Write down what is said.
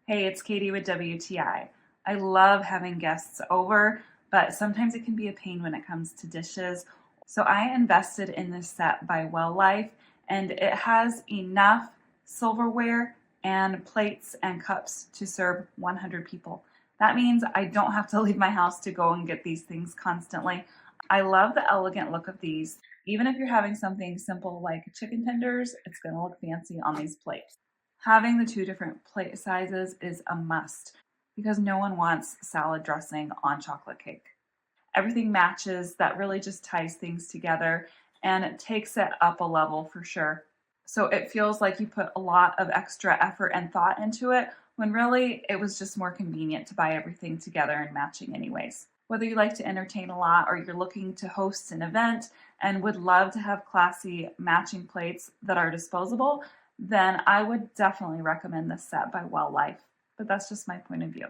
Hey, it's Katie with WTI. I love having guests over, but sometimes it can be a pain when it comes to dishes. So I invested in this set by WELLIFE, and it has enough silverware and plates and cups to serve 100 people. That means I don't have to leave my house to go and get these things constantly. I love the elegant look of these. Even if you're having something simple like chicken tenders, it's going to look fancy on these plates. Having the two different plate sizes is a must because no one wants salad dressing on chocolate cake. Everything matches, that really just ties things together and it takes it up a level for sure. So it feels like you put a lot of extra effort and thought into it when really it was just more convenient to buy everything together and matching anyways. Whether you like to entertain a lot or you're looking to host an event and would love to have classy matching plates that are disposable, then I would definitely recommend this set by WELLIFE. But that's just my point of view.